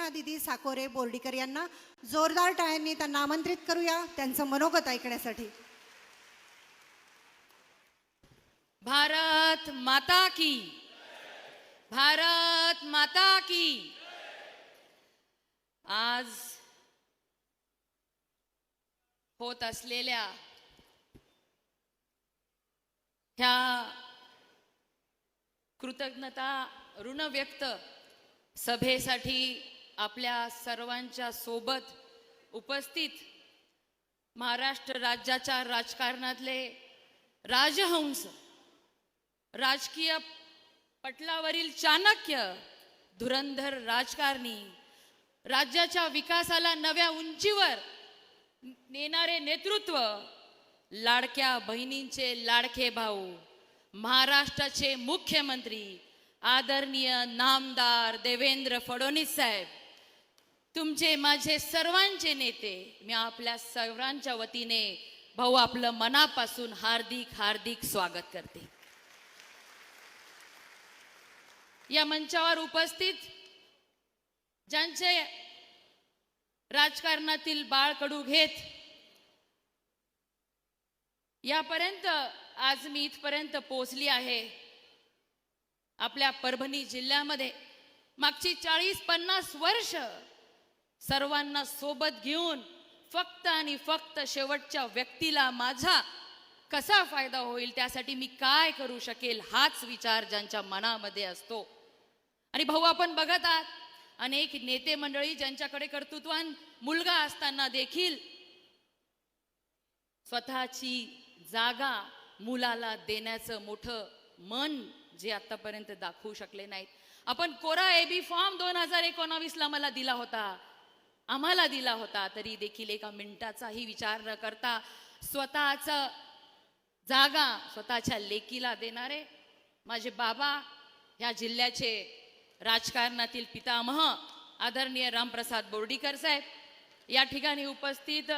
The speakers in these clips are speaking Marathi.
रंजना दिदी साकोरे बोर्डीकर यांना जोरदार टाळ्यांनी त्यांना आमंत्रित करूया त्यांचं मनोगत ऐकण्यासाठी. भारत माता की, भारत माता की. आज होत असलेल्या ह्या कृतज्ञता ऋण व्यक्त सभेसाठी आपल्या सर्वांच्या सोबत उपस्थित महाराष्ट्र राज्याच्या राजकारणातले राजहंस, राजकीय पटलावरील चाणक्य, धुरंधर राजकारणी, राज्याच्या विकासाला नव्या उंचीवर नेणारे नेतृत्व, लाडक्या बहिणींचे लाडके भाऊ, महाराष्ट्राचे मुख्यमंत्री आदरणीय नामदार देवेंद्र फडणवीस साहेब, तुमचे माझे सर्वांचे नेते, मी आपल्या सर्वांच्या वतीने भाऊ आपलं मनापासून हार्दिक हार्दिक स्वागत करते. या मंचावर उपस्थित ज्यांचे राजकारणातील बाळकडू घेत यापर्यंत आज मी इथपर्यंत पोहोचली आहे. आपल्या परभणी जिल्ह्यामध्ये मागची 40-50 वर्ष सर्वांना सोबत घेऊन फक्त आणि फक्त शेवटच्या व्यक्तीला माझा कसा फायदा होईल, त्यासाठी मी काय करू शकेल, हाच विचार ज्यांच्या मनामध्ये असतो. आणि भाऊ आपण बघत आहात अनेक नेते मंडळी ज्यांच्याकडे कर्तृत्वान मुलगा असताना देखील स्वतःची जागा मुलाला देण्याचं मोठं मन जे आतापर्यंत दाखवू शकले नाहीत. आपण कोरा एबी फॉर्म 2019ला मला दिला होता, आम्हाला दिला होता, तरी देखील एका मिनिटाचाही विचार न करता स्वतःचं जागा स्वतःच्या लेकीला देणारे माझे बाबा, ह्या जिल्ह्याचे राजकारणातील पितामह आदरणीय रामप्रसाद बोर्डीकर साहेब, या ठिकाणी उपस्थित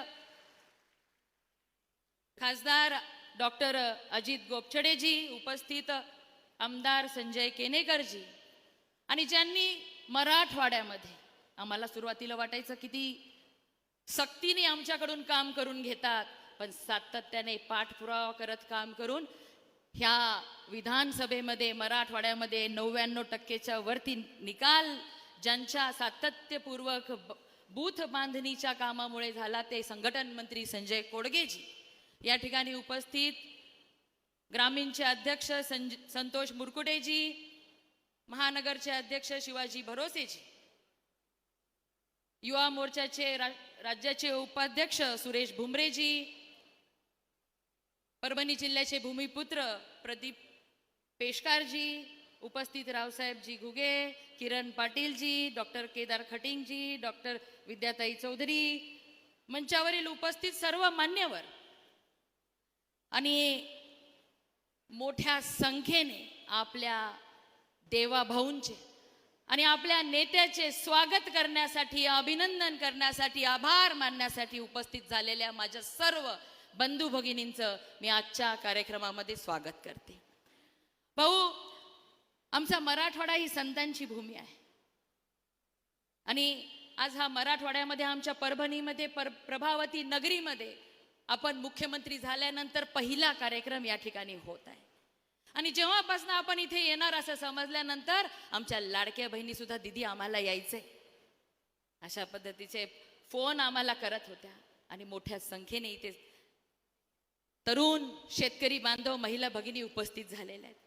खासदार डॉक्टर अजित गोपछडेजी, उपस्थित आमदार संजय केनेकरजी, आणि ज्यांनी मराठवाड्यामध्ये आम्हाला सुरुवातीला वाटायचं किती सक्तीने आमच्याकडून काम करून घेतात, पण सातत्याने पाठपुरावा करत काम करून ह्या विधानसभेमध्ये मराठवाड्यामध्ये 99%च्या वरती निकाल ज्यांच्या सातत्यपूर्वक बूथ बांधणीच्या कामामुळे झाला ते संघटन मंत्री संजय कोडगेजी, या ठिकाणी उपस्थित ग्रामीणचे अध्यक्ष संतोष मुरकुटेजी, महानगरचे अध्यक्ष शिवाजी भरोसेजी, युवा मोर्चाचे राज्याचे उपाध्यक्ष सुरेश भुमरेजी, परभणी जिल्ह्याचे भूमिपुत्र प्रदीप पेशकारजी, उपस्थित रावसाहेबजी घुगे, किरण पाटीलजी, डॉक्टर केदार खटिंगजी, डॉक्टर विद्याताई चौधरी, मंचावरील उपस्थित सर्व मान्यवर आणि मोठ्या संख्येने आपल्या देवाभाऊंचे आणि आपल्या नेत्याचे स्वागत करण्यासाठी, अभिनंदन करण्यासाठी, आभार मानण्यासाठी उपस्थित झालेल्या माझ्या सर्व बंधू भगिनींचं मी आजच्या कार्यक्रमामध्ये स्वागत करते. भाऊ, आमचा मराठवाडा ही संतांची भूमी आहे आणि आज हा मराठवाड्यामध्ये आमच्या परभणीमध्ये प्रभावती नगरीमध्ये आपण मुख्यमंत्री झाल्यानंतर पहिला कार्यक्रम या ठिकाणी होत आहे. आणि जेव्हापासून आपण इथे येणार असं समजल्यानंतर आमच्या लाडक्या बहिणी सुद्धा दिदी आम्हाला यायचंय अशा पद्धतीचे फोन आम्हाला करत होत्या आणि मोठ्या संख्येने इथे तरुण शेतकरी बांधव महिला भगिनी उपस्थित झालेल्या आहेत.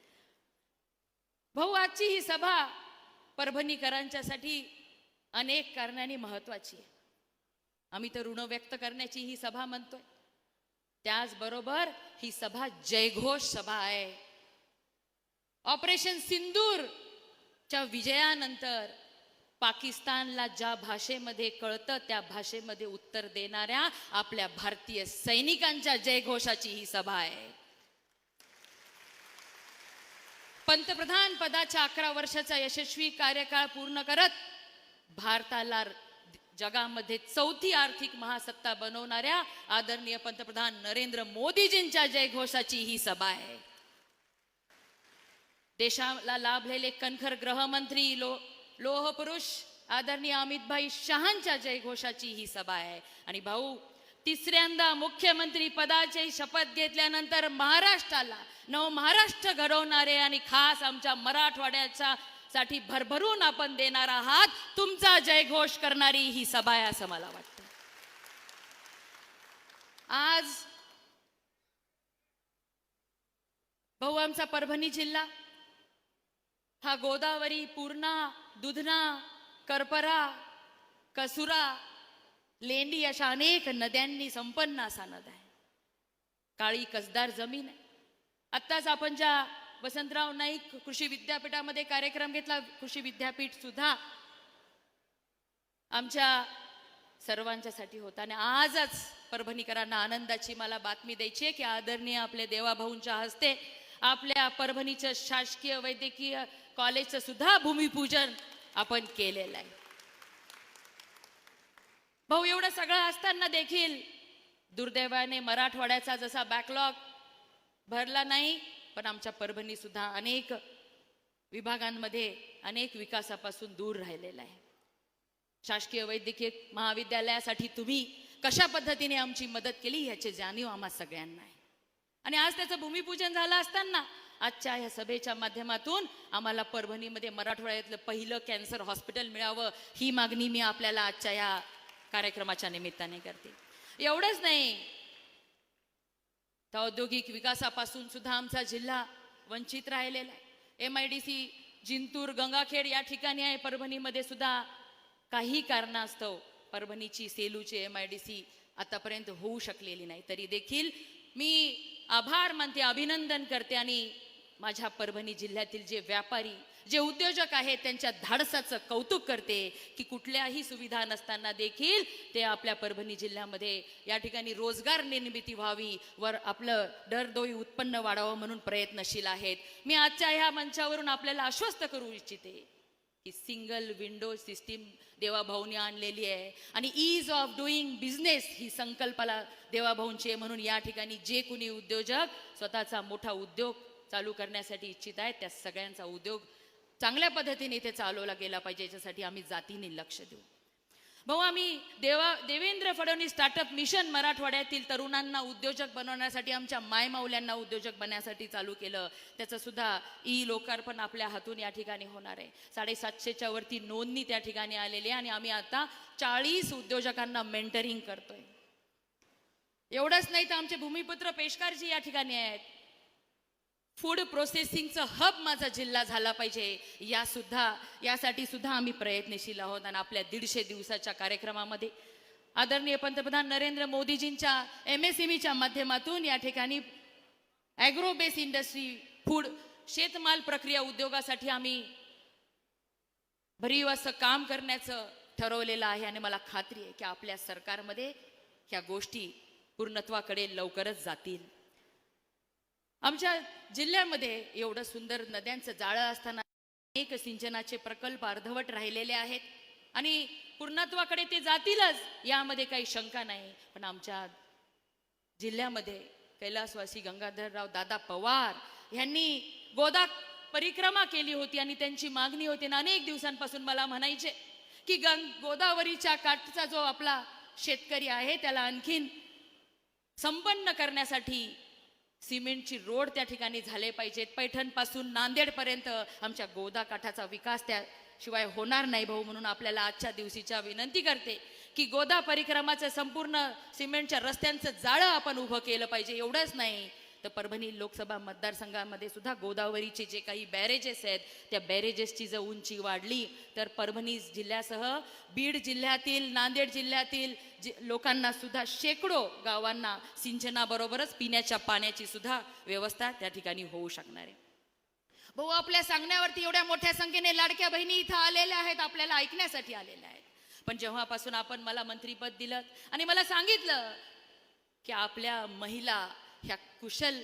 भाऊ, आजची ही सभा परभणीकरांच्यासाठी अनेक कारणांनी महत्वाची आहे. आम्ही तर ऋण व्यक्त करण्याची ही सभा म्हणतोय, त्याचबरोबर ही सभा जयघोष सभा आहे. ऑपरेशन सिंदूरच्या विजयानंतर पाकिस्तानला ज्या भाषेमध्ये कळतं त्या भाषेमध्ये उत्तर देणाऱ्या आपल्या भारतीय सैनिकांच्या जयघोषाची ही सभा आहे. पंतप्रधान पदाच्या 11 वर्षाचा यशस्वी कार्यकाळ पूर्ण करत भारताला जगामध्ये चौथी आर्थिक महासत्ता बनवणाऱ्या आदरणीय पंतप्रधान नरेंद्र मोदीजींच्या जयघोषाची ही सभा आहे. देशाला लाभलेले कणखर गृहमंत्री लोहपुरुष आदरणीय अमितभाई शहांच्या जयघोषाची ही सभा आहे. आणि भाऊ, तिसऱ्यांदा मुख्यमंत्री पदाची शपथ घेतल्यानंतर महाराष्ट्राला महाराष्ट्र घडवणारे आणि खास आमच्या मराठवाड्याच्या साठी भरभरून आपण देणार आहात, तुमचा जयघोष करणारी ही सभा आहे असं मला वाटतं. आज भाऊ, आमचा परभणी जिल्हा हा गोदावरी, पूर्णा, दुधना, करपरा, कसुरा, लेंडी अशा अनेक नद्यांनी संपन्न असा नद आहे. काळी कसदार जमीन आहे. आत्ताच आपण ज्या वसंतराव नाईक कृषी विद्यापीठामध्ये कार्यक्रम घेतला, कृषी विद्यापीठ सुद्धा आमच्या सर्वांच्यासाठी होता. आणि आजच परभणीकरांना आनंदाची मला बातमी द्यायची आहे की आदरणीय आपले देवाभाऊंच्या हस्ते आपल्या परभणीचं शासकीय वैद्यकीय कॉलेजचं सुद्धा भूमिपूजन आपण केलेलं आहे. भाऊ, एवढं सगळं असताना देखील दुर्दैवाने मराठवाड्याचा जसा बॅकलॉग भरला नाही, पण आमच्या परभणी सुद्धा अनेक विभागांमध्ये अनेक विकासापासून दूर राहिलेला आहे. शासकीय वैद्यकीय महाविद्यालयासाठी तुम्ही कशा पद्धतीने आमची मदत केली याची जाणीव आम्हा सगळ्यांना आहे. आणि आज त्याचं भूमिपूजन झालं असताना आजच्या या सभेच्या माध्यमातून आम्हाला परभणीमध्ये मराठवाड्यातलं पहिलं कॅन्सर हॉस्पिटल मिळावं ही मागणी मी आपल्याला आजच्या या कार्यक्रमाच्या निमित्ताने करते. एवढंच नाही, तर औद्योगिक विकासापासून सुद्धा आमचा जिल्हा वंचित राहिलेला आहे. MIDC जिंतूर, गंगाखेड या ठिकाणी आहे. परभणीमध्ये सुद्धा काही कारणास्तव परभणीची सेलूची MIDC आतापर्यंत होऊ शकलेली नाही. तरी देखील मी आभार मानते, अभिनंदन करते आणि माझ्या परभणी जिल्ह्यातील जे व्यापारी, जे उद्योजक आहेत त्यांच्या धाडसाचं कौतुक करते की कुठल्याही सुविधा नसताना देखील ते आपल्या परभणी जिल्ह्यामध्ये या ठिकाणी रोजगार निर्मिती व्हावी, वर आपलं दरडोई उत्पन्न वाढावं म्हणून प्रयत्नशील आहेत. मी आजच्या ह्या मंचावरून आपल्याला आश्वस्त करू इच्छिते की सिंगल विंडो सिस्टीम देवाभाऊंनी आणलेली आहे आणि ईज ऑफ डुईंग बिझनेस ही संकल्पना देवाभाऊंची आहे. म्हणून या ठिकाणी जे कुणी उद्योजक स्वतःचा मोठा उद्योग चालू करण्यासाठी इच्छित आहेत त्या सगळ्यांचा उद्योग चांगल्या पद्धतीने इथे चालवला गेला पाहिजे, याच्यासाठी आम्ही जातीने लक्ष देऊ. भाऊ, आम्ही देवेंद्र फडणवीस स्टार्टअप मिशन मराठवाड्यातील तरुणांना उद्योजक बनवण्यासाठी, आमच्या मायमाऊल्यांना उद्योजक बनण्यासाठी चालू केलं. त्याचं सुद्धा लोकार्पण आपल्या हातून या ठिकाणी होणार आहे. 750च्या वरती नोंदणी त्या ठिकाणी आलेली आहे आणि आम्ही आता 40 उद्योजकांना मेंटरिंग करतोय. एवढंच नाही तर आमचे भूमिपुत्र पेशकारजी या ठिकाणी आहेत. फूड प्रोसेसिंगचं हब माझा जिल्हा झाला पाहिजे यासाठी सुद्धा आम्ही प्रयत्नशील आहोत. आणि आपल्या 150 दिवसाच्या कार्यक्रमामध्ये आदरणीय पंतप्रधान नरेंद्र मोदीजींच्या MSMEच्या माध्यमातून या ठिकाणी ॲग्रो बेस इंडस्ट्री, फूड, शेतमाल प्रक्रिया उद्योगासाठी आम्ही भरीव असं काम करण्याचं ठरवलेलं आहे. आणि मला खात्री आहे की आपल्या सरकारमध्ये ह्या गोष्टी पूर्णत्वाकडे लवकरच जातील. आमच्या जिल्ह्यामध्ये एवढं सुंदर नद्यांचं जाळं असताना अनेक सिंचनाचे प्रकल्प अर्धवट राहिलेले आहेत आणि पूर्णत्वाकडे ते जातीलच यामध्ये काही शंका नाही. पण आमच्या जिल्ह्यामध्ये कैलासवासी गंगाधरराव दादा पवार यांनी गोदा परिक्रमा केली होती आणि त्यांची मागणी होती ना, अनेक दिवसांपासून मला म्हणायचे की गोदावरीच्या काठचा जो आपला शेतकरी आहे त्याला आणखीन संपन्न करण्यासाठी सिमेंटची रोड त्या ठिकाणी झाले पाहिजेत. पैठणपासून नांदेडपर्यंत आमच्या गोदा काठाचा विकास त्याशिवाय होणार नाही भाऊ. म्हणून आपल्याला आजच्या दिवशीच्या विनंती करते की गोदा परिक्रमाचं संपूर्ण सिमेंटच्या रस्त्यांचं जाळं आपण उभं केलं पाहिजे. एवढंच नाही तर परभणी लोकसभा मतदारसंघामध्ये सुद्धा गोदावरीचे जे काही बॅरेजेस आहेत त्या बॅरेजेसची जर उंची वाढली तर परभणी जिल्ह्यासह बीड जिल्ह्यातील, नांदेड जिल्ह्यातील लोकांना सुद्धा शेकडो गावांना सिंचनाबरोबरच पिण्याच्या पाण्याची सुद्धा व्यवस्था त्या ठिकाणी होऊ शकणार आहे. भाऊ, आपल्या सांगण्यावरती एवढ्या मोठ्या संख्येने लाडक्या बहिणी इथं आलेल्या आहेत, आपल्याला ऐकण्यासाठी आलेल्या आहेत. पण जेव्हापासून आपण मला मंत्रीपद दिलं आणि मला सांगितलं की आपल्या महिला ह्या कुशल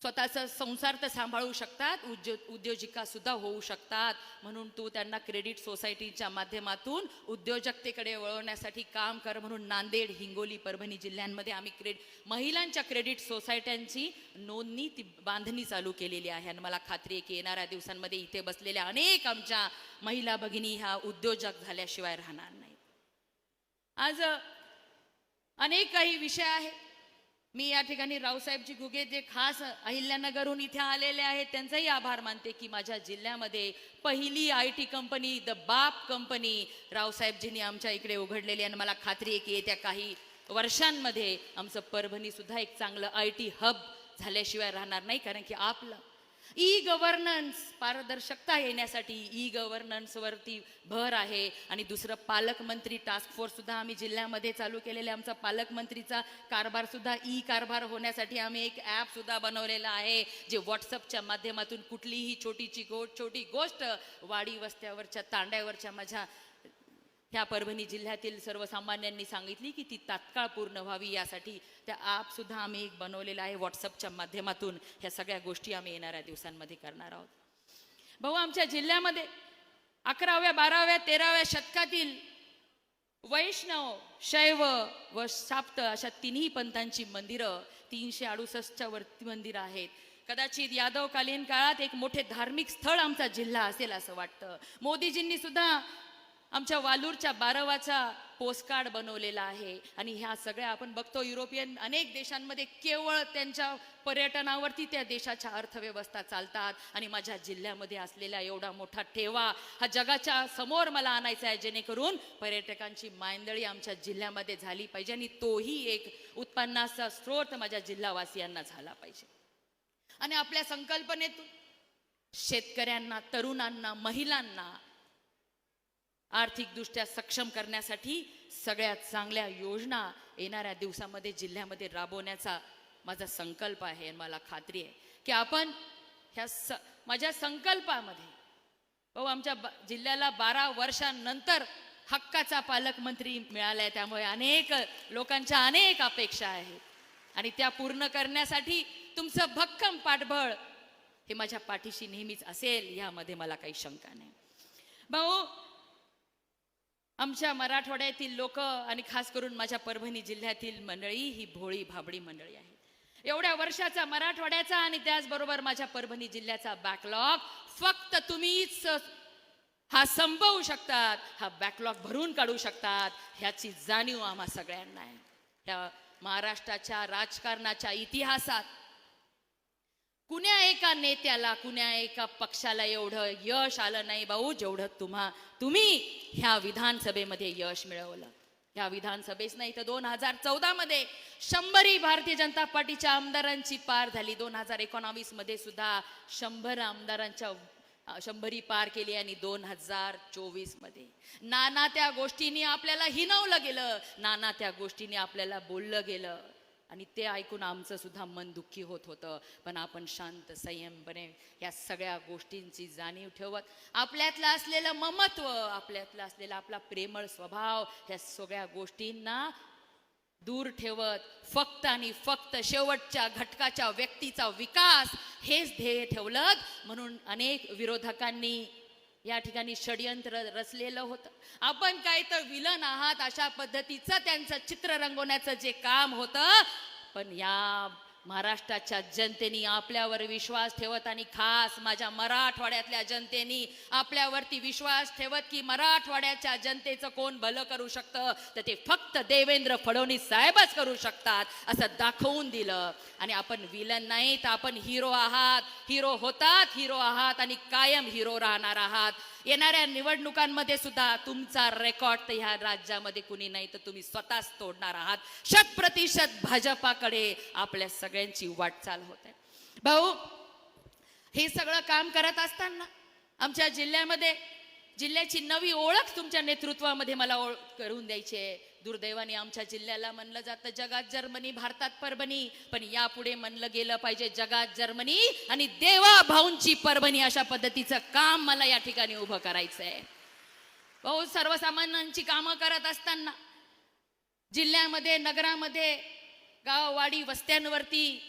स्वतःचा संसार तर सांभाळू शकतात, उद्योजिका सुद्धा होऊ शकतात. म्हणून तू त्यांना क्रेडिट सोसायटीच्या माध्यमातून उद्योजकतेकडे वळवण्यासाठी काम कर म्हणून नांदेड, हिंगोली, परभणी जिल्ह्यांमध्ये आम्ही महिलांच्या क्रेडिट सोसायट्यांची नोंदणी बांधणी चालू केलेली आहे. आणि मला खात्री आहे की येणाऱ्या दिवसांमध्ये इथे बसलेल्या अनेक आमच्या महिला भगिनी ह्या उद्योजक झाल्याशिवाय राहणार नाही. आज अनेक काही विषय आहेत. मी या ठिकाणी रावसाहेबजी घुगे जे खास अहिल्यानगरहून इथे आलेले आहेत त्यांचाही आभार मानते की माझ्या जिल्ह्यामध्ये पहिली IT कंपनी द बाप कंपनी रावसाहेबजींनी आमच्या इकडे उघडलेली. आणि मला खात्री आहे की येत्या काही वर्षांमध्ये आमचं परभणी सुद्धा एक चांगलं IT हब झाल्याशिवाय राहणार नाही. कारण की आपलं गव्हर्नन्स पारदर्शकता येण्यासाठी गव्हर्नन्सवरती भर आहे. आणि दुसरं पालकमंत्री टास्क फोर्स सुद्धा आम्ही जिल्ह्यामध्ये चालू केलेले. आमचा पालकमंत्रीचा कारभार सुद्धा कारभार होण्यासाठी आम्ही एक ॲप सुद्धा बनवलेला आहे जे व्हॉट्सअपच्या माध्यमातून कुठलीही छोटी गोष्ट वाडी वस्त्यावरच्या तांड्यावरच्या माझ्या ह्या परभणी जिल्ह्यातील सर्वसामान्यांनी सांगितली की ती तात्काळ पूर्ण व्हावी यासाठी त्या ॲप सुद्धा आम्ही एक बनवलेला आहे. व्हॉट्सअपच्या माध्यमातून ह्या सगळ्या गोष्टी आम्ही येणाऱ्या दिवसांमध्ये करणार आहोत. भाऊ, आमच्या जिल्ह्यामध्ये 11व्या 12व्या 13व्या शतकातील वैष्णव, शैव व शाक्त अशा तिन्ही पंथांची मंदिरं 368च्या वरती मंदिरं आहेत. कदाचित यादवकालीन काळात एक मोठे धार्मिक स्थळ आमचा जिल्हा असेल असं वाटतं. मोदीजींनी सुद्धा आमच्या वालूरच्या 12वाचा पोस्टकार्ड बनवलेला आहे. आणि ह्या सगळ्या आपण बघतो युरोपियन अनेक देशांमध्ये केवळ त्यांच्या पर्यटनावरती त्या देशाच्या अर्थव्यवस्था चालतात. आणि माझ्या जिल्ह्यामध्ये असलेला एवढा मोठा ठेवा हा जगाच्या समोर मला आणायचा आहे जेणेकरून पर्यटकांची मायंदळी आमच्या जिल्ह्यामध्ये झाली पाहिजे आणि तोही एक उत्पन्नाचा स्रोत माझ्या जिल्हावासियांना झाला पाहिजे. आणि आपल्या संकल्पनेतून शेतकऱ्यांना, तरुणांना, महिलांना आर्थिकदृष्ट्या सक्षम करण्यासाठी सगळ्यात चांगल्या योजना येणाऱ्या दिवसामध्ये जिल्ह्यामध्ये राबवण्याचा माझा संकल्प आहे. आणि मला खात्री आहे की आपण ह्या माझ्या संकल्पामध्ये भाऊ आमच्या जिल्ह्याला 12 वर्षांनंतर हक्काचा पालकमंत्री मिळालाय. त्यामुळे अनेक लोकांच्या अनेक अपेक्षा आहेत आणि त्या पूर्ण करण्यासाठी तुमचं भक्कम पाठबळ हे माझ्या पाठीशी नेहमीच असेल यामध्ये मला काही शंका नाही. भाऊ, आमच्या मराठवाड्यातील लोक आणि खास करून माझ्या परभणी जिल्ह्यातील मंडळी ही भोळी भाबडी मंडळी आहे. एवढ्या वर्षाचा मराठवाड्याचा आणि त्याचबरोबर माझ्या परभणी जिल्ह्याचा बॅकलॉग फक्त तुम्हीच हा संपवू शकतात, हा बॅकलॉग भरून काढू शकतात ह्याची जाणीव आम्हा सगळ्यांना आहे. ह्या महाराष्ट्राच्या राजकारणाच्या इतिहासात कुण्या एका नेत्याला, कुण्या एका पक्षाला एवढं यश आलं नाही भाऊ जेवढं तुम्ही ह्या विधानसभेमध्ये यश मिळवलं. ह्या विधानसभेच नाही तर 2014 मध्ये 100 भारतीय जनता पार्टीच्या आमदारांची पार झाली. 2019 मध्ये सुद्धा 100 आमदारांच्या 100 पार केली. आणि 2024 मध्ये नाना त्या गोष्टींनी आपल्याला हिनवलं गेलं, नाना त्या गोष्टींनी आपल्याला बोललं गेलं आणि ते ऐकून आमचं सुद्धा मन दुःखी होत होतं. पण आपण शांत संयमपणे या सगळ्या गोष्टींची जाणीव ठेवत आपल्यातलं असलेलं ममत्व, आपल्यातलं असलेला आपला प्रेमळ स्वभाव ह्या सगळ्या गोष्टींना दूर ठेवत फक्त आणि फक्त शेवटच्या घटकाच्या व्यक्तीचा विकास हेच ध्येय ठेवलं. म्हणून अनेक विरोधकांनी या ठिकाणी षडयंत्र रचलेलं होतं. आपण काय तर विलन आहात अशा पद्धतीचं त्यांचं चित्र रंगवण्याचं जे काम होतं. पण या महाराष्ट्राच्या जनतेने आपल्यावर विश्वास ठेवत आणि खास माझ्या मराठवाड्यातल्या जनतेने आपल्यावरती विश्वास ठेवत की मराठवाड्याच्या जनतेचं कोण भलं करू शकतं तर ते फक्त देवेंद्र फडणवीस साहेबच करू शकतात असं दाखवून दिलं. आणि आपण विलन नाही तर आपण हिरो आहात, हिरो होतात, हिरो आहात आणि कायम हिरो राहणार आहात. येणाऱ्या निवडणुकांमध्ये सुद्धा तुमचा रेकॉर्ड तर ह्या राज्यामध्ये कुणी नाही तर तुम्ही स्वतःच तोडणार आहात. 100% भाजपाकडे आपल्या सगळ्यांची वाटचाल होत आहे. भाऊ, हे सगळं काम करत असताना आमच्या जिल्ह्याची नवी ओळख तुमच्या नेतृत्वामध्ये मला करून द्यायची आहे. दुर्दैवाने आमच्या जिल्ह्याला म्हणलं जातं जगात जर्मनी, भारतात परभणी, पण यापुढे म्हणलं गेलं पाहिजे जगात जर्मनी आणि देवा भाऊंची परभणी अशा पद्धतीचं काम मला या ठिकाणी उभं करायचं आहे. भाऊ, सर्वसामान्यांची कामं करत असताना जिल्ह्यामध्ये, नगरामध्ये, गाववाडी वस्त्यांवरती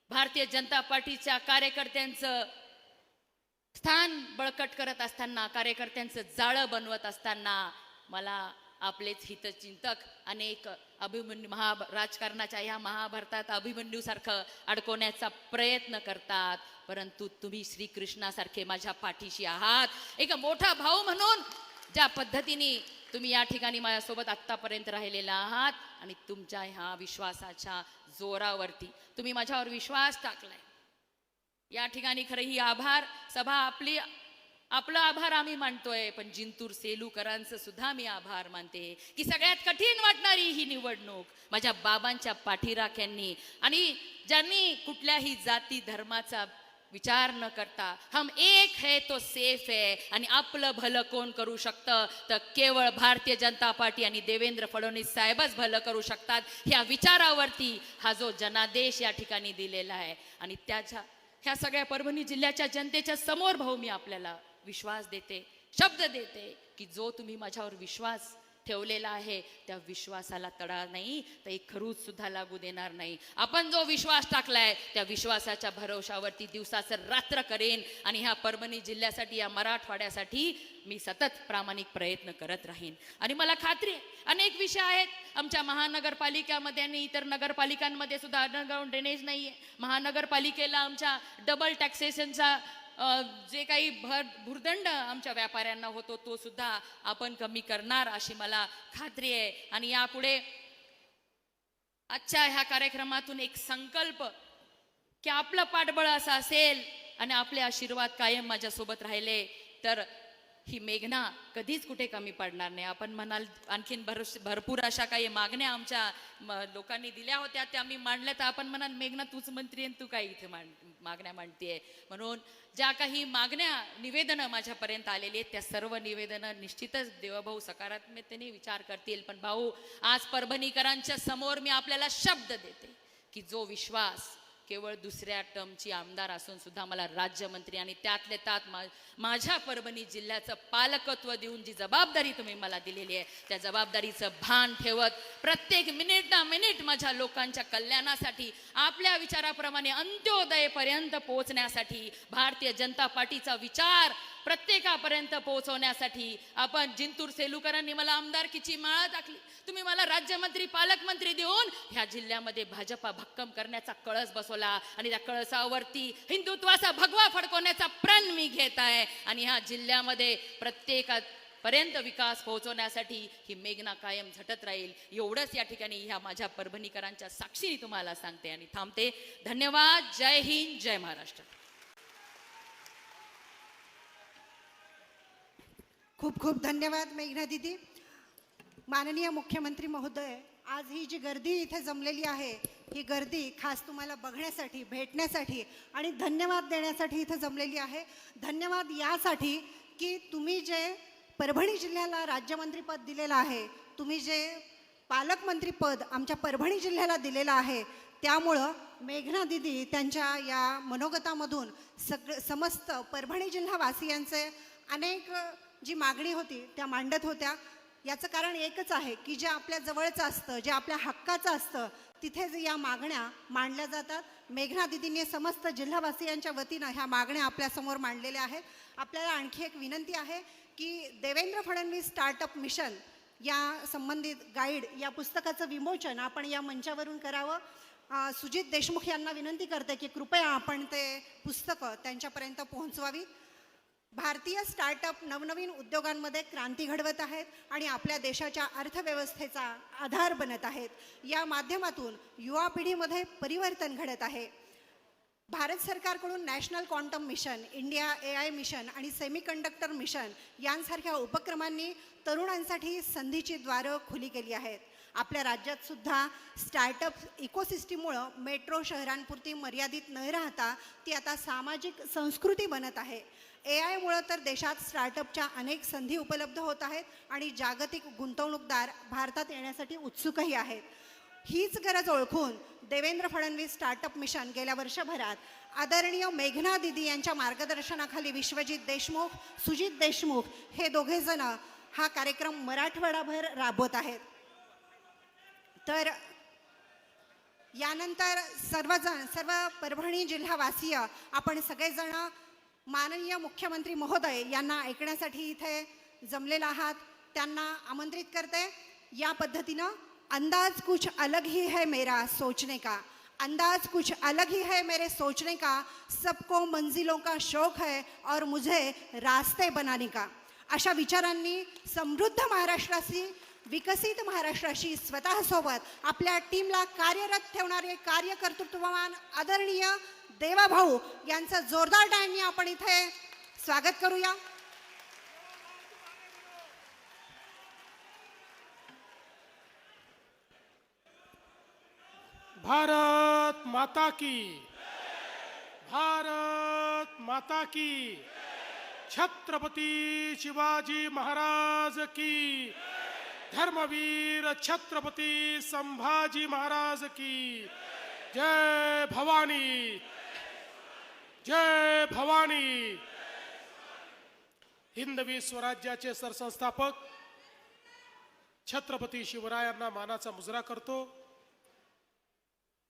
भारतीय जनता पार्टीच्या कार्यकर्त्यांचं स्थान बळकट करत असताना, कार्यकर्त्यांचं जाळं बनवत असताना मला आपलेच हितचिंतक अनेक अभिमन्यू राजकारणाच्या ह्या महाभारतात अभिमन्यूसारखं अडकवण्याचा प्रयत्न करतात, परंतु तुम्ही श्रीकृष्णासारखे माझ्या पाठीशी आहात. एक मोठा भाऊ म्हणून ज्या पद्धतीने तुम्ही या ठिकाणी माझ्यासोबत आत्तापर्यंत राहिलेला आहात आणि तुमच्या ह्या विश्वासाच्या जोरावरती तुम्ही माझ्यावर विश्वास टाकलाय. या ठिकाणी खरं ही आभार सभा आपला आभार आम्ही मानतोय, पण जिंतूर सेलूकरांचं सुद्धा मी आभार मानते की सगळ्यात कठीण वाटणारी ही निवडणूक माझ्या बाबांच्या पाठीराख्यांनी आणि ज्यांनी कुठल्याही जाती धर्माचा विचार न करता हम एक है तो सेफ है आणि आपलं भलं कोण करू शकतं तर केवळ भारतीय जनता पार्टी आणि देवेंद्र फडणवीस साहेबच भलं करू शकतात, ह्या विचारावरती हा जो जनादेश या ठिकाणी दिलेला आहे. आणि त्याच्या ह्या सगळ्या परभणी जिल्ह्याच्या जनतेच्या समोर भाऊ मी आपल्याला विश्वास देते, शब्द देते की जो तुम्ही माझ्यावर विश्वास ठेवलेला आहे त्या विश्वासाला तडा नाही तर एक खरूच सुद्धा लागू देणार नाही. आपण जो विश्वास टाकलाय त्या विश्वासाच्या भरोशावरती दिवसाचं रात्र करेन आणि ह्या परभणी जिल्ह्यासाठी, या मराठवाड्यासाठी मी सतत प्रामाणिक प्रयत्न करत राहीन. आणि मला खात्री आहे अनेक विषय आहेत आमच्या महानगरपालिकेमध्ये आणि इतर नगरपालिकांमध्ये सुद्धा अंडरग्राऊंड ड्रेनेज नाहीये. महानगरपालिकेला आमच्या डबल टॅक्सेशनचा जे काही भुर्दंड आमच्या व्यापाऱ्यांना होतो तो सुद्धा आपण कमी करणार अशी मला खात्री आहे. आणि यापुढे आजच्या ह्या कार्यक्रमातून एक संकल्प की आपलं पाठबळ असं असेल आणि आपले आशीर्वाद कायम माझ्यासोबत राहिले तर ही मेघना कधीच कुठे कमी पडणार नाही. आपण म्हणाल आणखीन भरपूर अशा काही मागण्या आमच्या लोकांनी दिल्या होत्या त्या मी मांडल्या, तर आपण म्हणाल मेघना तूच मंत्री आणि तू काय इथे मागण्या मांडतेय. म्हणून ज्या काही मागण्या निवेदनं माझ्यापर्यंत आलेली आहेत त्या सर्व निवेदनं निश्चितच देवभाऊ सकारात्मकतेने विचार करतील. पण भाऊ आज परभणीकरांच्या समोर मी आपल्याला शब्द देते की जो विश्वास केवळ दुसऱ्या टर्मची आमदार असून सुद्धा मला राज्यमंत्री आणि त्यातले त्यात माझ्या परभणी जिल्ह्याचं पालकत्व देऊन जी जबाबदारी तुम्ही मला दिलेली आहे त्या जबाबदारीचं भान ठेवत प्रत्येक मिनिट ना मिनिट माझ्या लोकांच्या कल्याणासाठी, आपल्या विचाराप्रमाणे अंत्योदयपर्यंत पोहोचण्यासाठी, भारतीय जनता पार्टीचा विचार प्रत्येकापर्यंत पोहोचवण्यासाठी आपण जिंतूर सेलूकरांनी मला आमदारकीची माळ टाकली, तुम्ही मला राज्यमंत्री पालकमंत्री देऊन ह्या जिल्ह्यामध्ये भाजपा भक्कम करण्याचा कळस बसवला आणि त्या कळसावरती हिंदुत्वाचा भगवा फडकवण्याचा प्रण मी घेत आहे. आणि ह्या जिल्ह्यामध्ये प्रत्येकापर्यंत विकास पोहोचवण्यासाठी ही मेघना कायम झटत राहील एवढंच या ठिकाणी ह्या माझ्या परभणीकरांच्या साक्षीने तुम्हाला सांगते आणि थांबते. धन्यवाद. जय हिंद, जय महाराष्ट्र. खूप खूप धन्यवाद मेघना दीदी. माननीय मुख्यमंत्री महोदय, आज ही जी गर्दी इथे जमलेली आहे ही गर्दी खास तुम्हाला बघण्यासाठी, भेटण्यासाठी आणि धन्यवाद देण्यासाठी इथे जमलेली आहे. धन्यवाद यासाठी की तुम्ही जे परभणी जिल्ह्याला राज्यमंत्रीपद दिलेलं आहे, तुम्ही जे पालकमंत्रीपद आमच्या परभणी जिल्ह्याला दिलेलं आहे, त्यामुळं मेघना दीदी त्यांच्या या मनोगतामधून समस्त परभणी जिल्हावासियांचे अनेक जी मागणी होती त्या मांडत होत्या. याचं कारण एकच आहे की जे आपल्या जवळचं असतं, जे आपल्या हक्काचं असतं तिथेच या मागण्या मांडल्या जातात. मेघना दीदींनी समस्त जिल्हावासियांच्या वतीनं ह्या मागण्या आपल्यासमोर मांडलेल्या आहेत. आपल्याला आणखी एक विनंती आहे की देवेंद्र फडणवीस स्टार्टअप मिशन या संबंधित गाईड या पुस्तकाचं विमोचन आपण या मंचावरून करावं. सुजित देशमुख यांना विनंती करते की कृपया आपण ते पुस्तकं त्यांच्यापर्यंत पोहोचवावी. भारतीय स्टार्टअप नवनवीन उद्योगांमध्ये क्रांती घडवत आहेत आणि आपल्या देशाच्या अर्थव्यवस्थेचा आधार बनत आहेत. या माध्यमातून युवा पिढीमध्ये परिवर्तन घडत आहे. भारत सरकारकडून national quantum mission, India AI mission आणि सेमीकंडक्टर मिशन यांसारख्या उपक्रमांनी तरुणांसाठी संधीची द्वारं खुली केली आहेत. आपल्या राज्यात सुद्धा स्टार्टअप इकोसिस्टीममुळं मेट्रो शहरांपुरती मर्यादित न राहता ती आता सामाजिक संस्कृती बनत आहे. AI तर देशात स्टार्टअपच्या अनेक संधी उपलब्ध होत आहेत आणि जागतिक गुंतवणूकदार भारतात येण्यासाठी उत्सुकही आहेत. हीच गरज ओळखून देवेंद्र फडणवीस स्टार्टअप मिशन गेल्या वर्षभरात आदरणीय मेघना दीदी यांच्या मार्गदर्शनाखाली विश्वजित देशमुख, सुजित देशमुख हे दोघेजण हा कार्यक्रम मराठवाडाभर राबवत आहेत. तर यानंतर सर्व परभणी जिल्हावासीय आपण सगळेजण माननीय मुख्यमंत्री महोदय यांना ऐकण्यासाठी इथे जमलेला आहात. त्यांना आमंत्रित करते. या पद्धतीनं अंदाज कुछ अलग ही है मेरा सोचने का, अंदाज कुछ अलग ही है मेरे सोचने का, सबको मंजिलों का शौक है और मुझे रास्ते बनाने का, अशा विचारांनी समृद्ध महाराष्ट्राशी, विकसित महाराष्ट्राशी स्वतःसोबत आपल्या टीमला कार्यरत ठेवणारे कार्यकर्तृत्ववान आदरणीय देवाभाऊ यांचं जोरदार टाळ्यांनी आपण इथे स्वागत करूया. भारत माता की, भारत माता की, छत्रपती शिवाजी महाराज की, धर्मवीर छत्रपती संभाजी महाराज की, जय भवानी, जय भवानी. हिंदवी स्वराज्याचे सरसंस्थापक छत्रपती शिवरायांना मानाचा मुजरा करतो.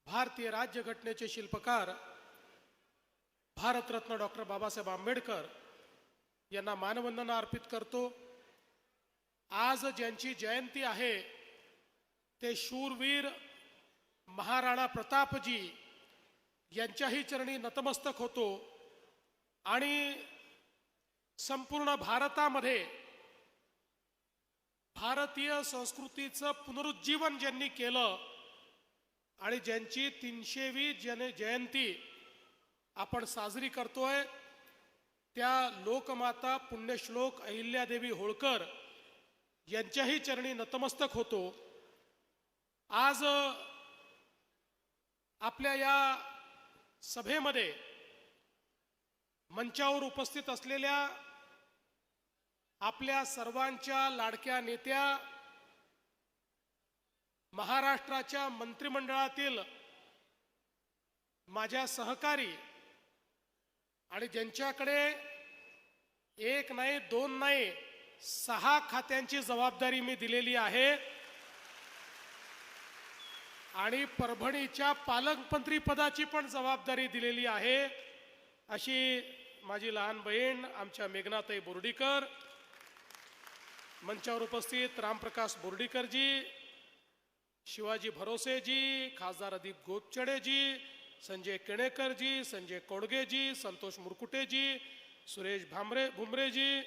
भारतीय राज्यघटनेचे शिल्पकार भारतरत्न डॉक्टर बाबासाहेब आंबेडकर यांना मानवंदना अर्पित करतो. आज ज्यांची जयंती आहे ते शूरवीर महाराणा प्रतापजी यांच्याही चरणी नतमस्तक होतो आणि संपूर्ण भारतामध्ये भारतीय संस्कृतीचं पुनरुज्जीवन ज्यांनी केलं आणि ज्यांची 300वी जयंती आपण साजरी करतोय त्या लोकमाता पुण्यश्लोक अहिल्यादेवी होळकर यांच्याही चरणी नतमस्तक होतो. आज आपल्या या सभेमध्ये मंचावर उपस्थित असलेल्या आपल्या सर्वांच्या लाडक्या नेत्या, महाराष्ट्राच्या मंत्रिमंडळातील माझ्या सहकारी आणि ज्यांच्याकडे एक नाही, दोन नाही, 6 खात्यांची जबाबदारी मी दिलेली आहे आणि परभणीच्या पालकमंत्री पदाची पण जबाबदारी दिलेली आहे, अशी माझी लहान बहीण आमच्या मेघनाताई बोर्डीकर, मंचावर उपस्थित रामप्रकाश बोर्डीकरजी, शिवाजी भरोसेजी, खासदार अदीप गोपचडेजी, संजय केणेकरजी, संजय कोडगेजी, संतोष मुरकुटेजी, सुरेश भुमरेजी,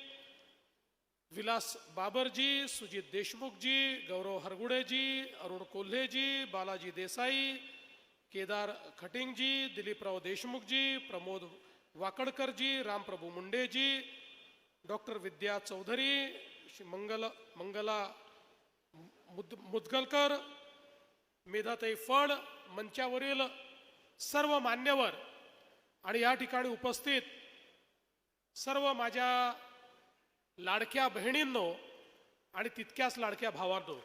विलास बाबरजी, सुजित देशमुखजी, गौरव हरगुडेजी, अरुण कोल्हेजी, बालाजी देसाई, केदार खटिंगजी, दिलीपराव देशमुखजी, प्रमोद वाकडकरजी, रामप्रभू मुंडेजी, डॉक्टर विद्या चौधरी, मंगला मुदगलकर, मेधाताई फड, मंचावरील सर्व मान्यवर आणि या ठिकाणी उपस्थित सर्व माझ्या लाडक्या बहिणींनो आणि तितक्याच लाडक्या भावांनो,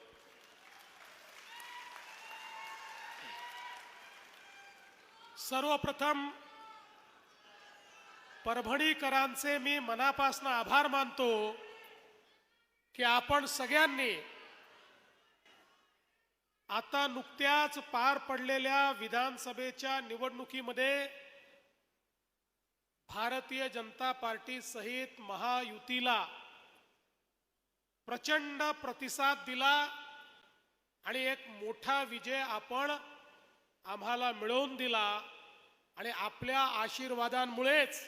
सर्वप्रथम परभणीकरांचे मी मनापासून आभार मानतो की आपण सगळ्यांनी आता नुकत्याच पार पडलेल्या विधानसभेच्या निवडणुकीमध्ये भारतीय जनता पार्टी सहित महायुतीला प्रचंड प्रतिसाद दिला आणि एक मोठा विजय आपण आम्हाला मिळवून दिला आणि आपल्या आशीर्वादांमुळेच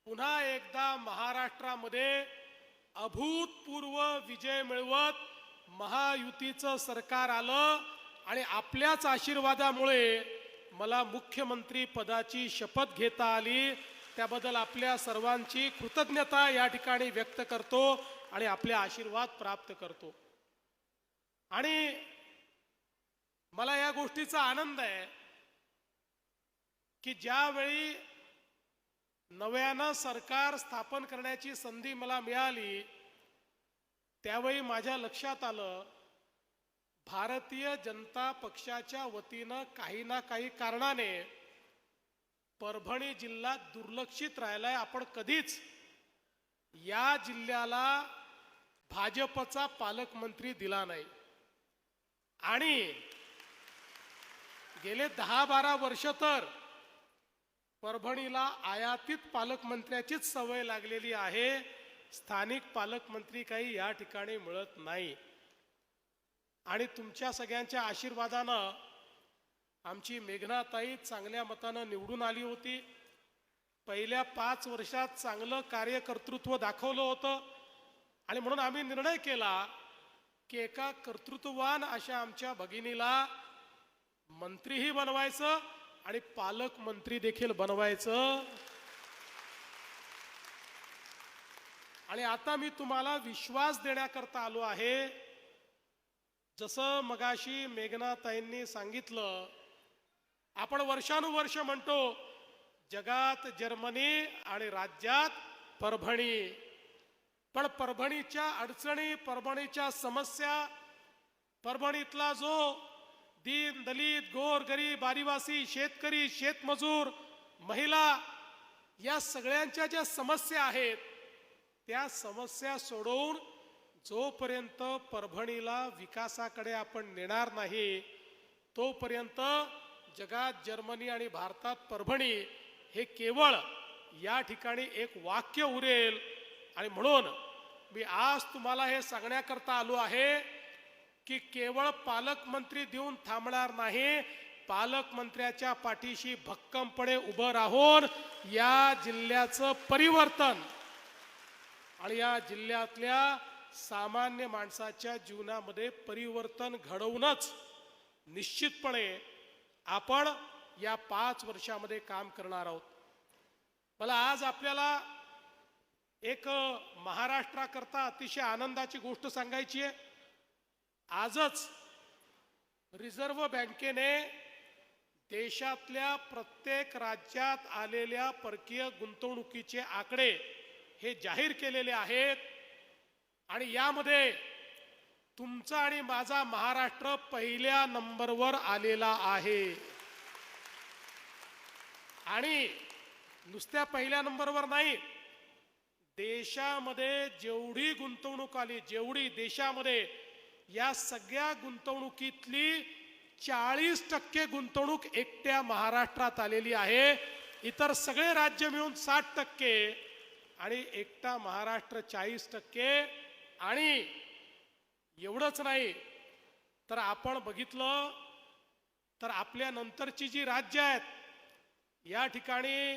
पुन्हा एकदा महाराष्ट्रामध्ये अभूतपूर्व विजय मिळवत महायुतीचं सरकार आलं आणि आपल्याच आशीर्वादामुळे मला मुख्यमंत्री पदाची शपथ घेता आली. त्याबद्दल आपल्या सर्वांची कृतज्ञता या ठिकाणी व्यक्त करतो आणि आपले आशीर्वाद प्राप्त करतो. आणि मला या गोष्टीचा आनंद आहे की ज्यावेळी नव्यानं सरकार स्थापन करण्याची संधी मला मिळाली त्यावेळी माझ्या लक्षात आलं भारतीय जनता पक्षाच्या वतीनं काही ना काही कारणाने परभणी जिल्हा दुर्लक्षित राहिलाय. आपण कधीच या जिल्ह्याला भाजपचा पालकमंत्री दिला नाही आणि गेले 10-12 वर्ष तर परभणीला आयातीत पालकमंत्र्याचीच सवय लागलेली आहे. स्थानिक पालकमंत्री काही या ठिकाणी मिळत नाही. आणि तुमच्या सगळ्यांच्या आशीर्वादानं आमची मेघनाताई चांगल्या मतानं निवडून आली होती. पहिल्या 5 वर्षात चांगलं कार्यकर्तृत्व दाखवलं होतं आणि म्हणून आम्ही निर्णय केला की एका कर्तृत्ववान अशा आमच्या भगिनीला मंत्रीही बनवायचं आणि पालकमंत्री देखील बनवायचं. आणि आता मी तुम्हाला विश्वास देण्याकरता आलो आहे. जसं मगाशी मेघनाताईंनी सांगितलं, आपण वर्षानुवर्ष म्हणतो जगात जर्मनी आणि राज्यात परभणी. पण परभणीच्या अडचणी, परभणीच्या समस्या, परभणीतला जो दीन दलित गोर गरीब आदिवासी शेतकरी शेतमजूर महिला या सगळ्यांच्या ज्या समस्या आहेत त्या समस्या सोडवून जोपर्यंत परभणीला विकासाकडे आपण नेणार नाही तोपर्यंत जगात जर्मनी आणि भारतात परभणी हे केवळ या ठिकाणी एक वाक्य उरेल. आणि म्हणून मी आज तुम्हाला हे सांगण्याकरता आलो आहे की केवळ पालकमंत्री देऊन थांबणार नाही, पालकमंत्र्याच्या पाठीशी भक्कमपणे उभं राहून या जिल्ह्याचं परिवर्तन आणि या जिल्ह्यातल्या सामान्य माणसाच्या जीवनामध्ये परिवर्तन घडवूनच निश्चितपणे आपण या 5 वर्षामध्ये काम करणार आहोत. मला आज आपल्याला एक महाराष्ट्राकरता अतिशय आनंदाची गोष्ट सांगायची आहे. आजच रिझर्व्ह बँकेने देशातल्या प्रत्येक राज्यात आलेल्या परकीय गुंतवणुकीचे आकडे हे जाहीर केलेले आहेत आणि यामध्ये तुमचा आणि माझा महाराष्ट्र पहिल्या नंबरवर आलेला आहे. आणि नुसत्या पहिल्या नंबरवर नाही, देशामध्ये जेवढी गुंतवणूक आली, जेवढी देशामध्ये, या सगळ्या गुंतवणुकीतली 40% गुंतवणूक एकट्या महाराष्ट्रात आलेली आहे. इतर सगळे राज्य मिळून 60% आणि एकटा महाराष्ट्र 40%. आणि एवढंच नाही तर आपण बघितलं तर आपल्या नंतरची जी राज्य आहेत या ठिकाणी